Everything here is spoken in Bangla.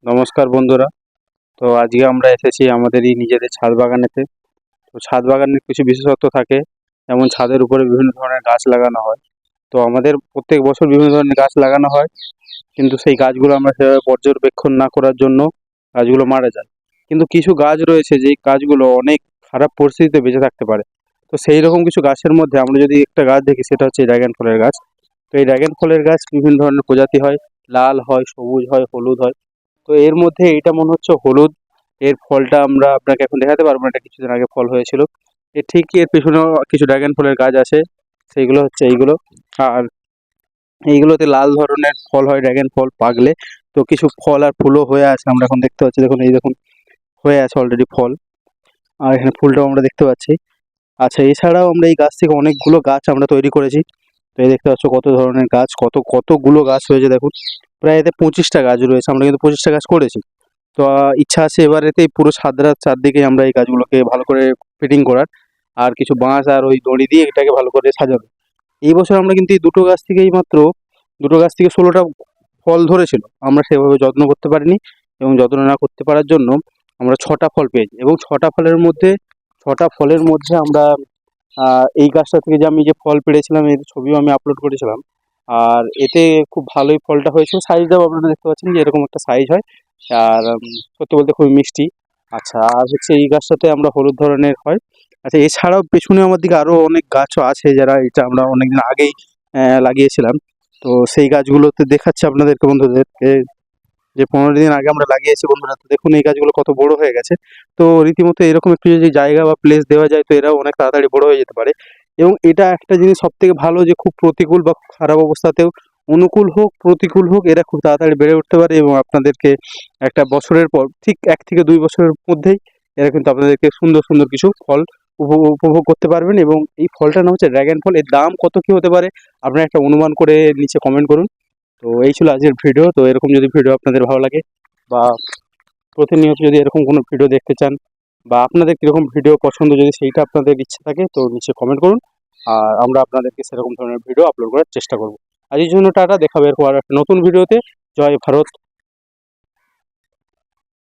নমস্কার বন্ধুরা। তো আজকে আমরা এসেছি আমাদেরই নিজেদের ছাদ বাগানেতে। তো ছাদ বাগানের কিছু বিশেষত্ব থাকে, যেমন ছাদের উপরে বিভিন্ন ধরনের গাছ লাগানো হয়। তো আমাদের প্রত্যেক বছর বিভিন্ন ধরনের গাছ লাগানো হয়, কিন্তু সেই গাছগুলো আমরা সেভাবে পর্যবেক্ষণ না করার জন্য গাছগুলো মারা যায়। কিন্তু কিছু গাছ রয়েছে যেই গাছগুলো অনেক খারাপ পরিস্থিতিতে বেঁচে থাকতে পারে। তো সেই রকম কিছু গাছের মধ্যে আমরা যদি একটা গাছ দেখি, সেটা হচ্ছে ড্রাগন ফলের গাছ। তো এই ড্রাগন ফলের গাছ বিভিন্ন ধরনের প্রজাতি হয়, লাল হয়, সবুজ হয়, হলুদ হয়। তো এর মধ্যে এইটা মনে হচ্ছে হলুদ। এর ফলটা আমরা আপনাকে এখন দেখাতে পারবো না, এটা কিছুদিন আগে ফল হয়েছিল। এর ঠিকই এর পেছনেও কিছু ড্রাগন ফলের গাছ আছে, সেইগুলো হচ্ছে এইগুলো। আর এইগুলোতে লাল ধরনের ফল হয়, ড্রাগন ফল পাকলে। তো কিছু ফল আর ফুলও হয়ে আছে, আমরা এখন দেখতে পাচ্ছি, দেখুন এই দেখুন হয়ে আছে অলরেডি ফল। আর এখানে ফুলটাও আমরা দেখতে পাচ্ছি। আচ্ছা, এছাড়াও আমরা এই গাছ থেকে অনেকগুলো গাছ আমরা তৈরি করেছি। তো এই দেখতে পাচ্ছ কত ধরনের গাছ, কতগুলো গাছ হয়েছে দেখুন। প্রায় এতে 25টা গাছ রয়েছে, আমরা কিন্তু 25টা গাছ করেছি। তো ইচ্ছা আছে এবার এতে পুরো ছাদটার চারদিকে আমরা এই গাছগুলোকে ভালো করে ফিটিং করার, আর কিছু বাঁশ আর ওই দড়ি দিয়ে এটাকে ভালো করে সাজানো। এই বছর আমরা কিন্তু এই দুটো গাছ থেকে 16টা ফল ধরেছিল। আমরা সেভাবে যত্ন করতে পারিনি, এবং যত্ন না করতে পারার জন্য আমরা 6টা ফল পেয়েছি, এবং 6টা ফলের মধ্যে আমরা এই গাছটা থেকে যে আমি যে ফল পেড়েছিলাম এর ছবিও আমি আপলোড করেছিলাম। আর এতে খুব ভালোই ফলটা হয়েছিল, সাইজটাও আপনারা দেখতে পাচ্ছেন যে এরকম একটা সাইজ হয়। আর সত্যি বলতে খুবই মিষ্টি। আচ্ছা, আর হচ্ছে এই গাছটাতে আমরা হলুদ ধরনের হয়। আচ্ছা, এছাড়াও পেছনে আমার দিকে আরও অনেক গাছও আছে, যারা এটা আমরা অনেকদিন আগেই লাগিয়েছিলাম। তো সেই গাছগুলোতে দেখাচ্ছে আপনাদেরকে, বন্ধুদেরকে, যে 15 দিন আগে আমরা লাগিয়েছি বন্ধুরা। তো দেখুন এই গাছগুলো কত বড় হয়ে গেছে। তো রীতিমতো এরকম একটু যদি জায়গা বা প্লেস দেওয়া যায়, তো এরাও অনেক তাড়াতাড়ি বড় হয়ে যেতে পারে। এবং এটা একটা জিনিস সব থেকে ভালো, যে খুব প্রতিকূল বা খুব খারাপ অবস্থাতেও, অনুকূল হোক প্রতিকূল হোক, এরা খুব তাড়াতাড়ি বেড়ে উঠতে পারে, এবং আপনাদেরকে একটা বছরের পর ঠিক 1 থেকে 2 বছরের মধ্যেই এরা কিন্তু আপনাদেরকে সুন্দর সুন্দর কিছু ফল উপভোগ করতে পারবেন। এবং এই ফলটার নাম হচ্ছে ড্রাগন ফল। এর দাম কত কী হতে পারে আপনারা একটা অনুমান করে নিচে কমেন্ট করুন। তো এই ছিল আজকের ভিডিও। তো এরকম যদি ভিডিও আপনাদের ভালো লাগে, বা প্রতিনিয়ত যদি এরকম কোনো ভিডিও দেখতে চান, বা আপনাদের কীরকম ভিডিও পছন্দ, যদি সেইটা আপনাদের ইচ্ছে থাকে, তো নিচে কমেন্ট করুন। আর আমরা আপনাদেরকে সেরকম ধরনের ভিডিও আপলোড করার চেষ্টা করব। আজকের জন্য টাটা, দেখা হবে এরপর আর একটা নতুন ভিডিওতে। জয় ভারত।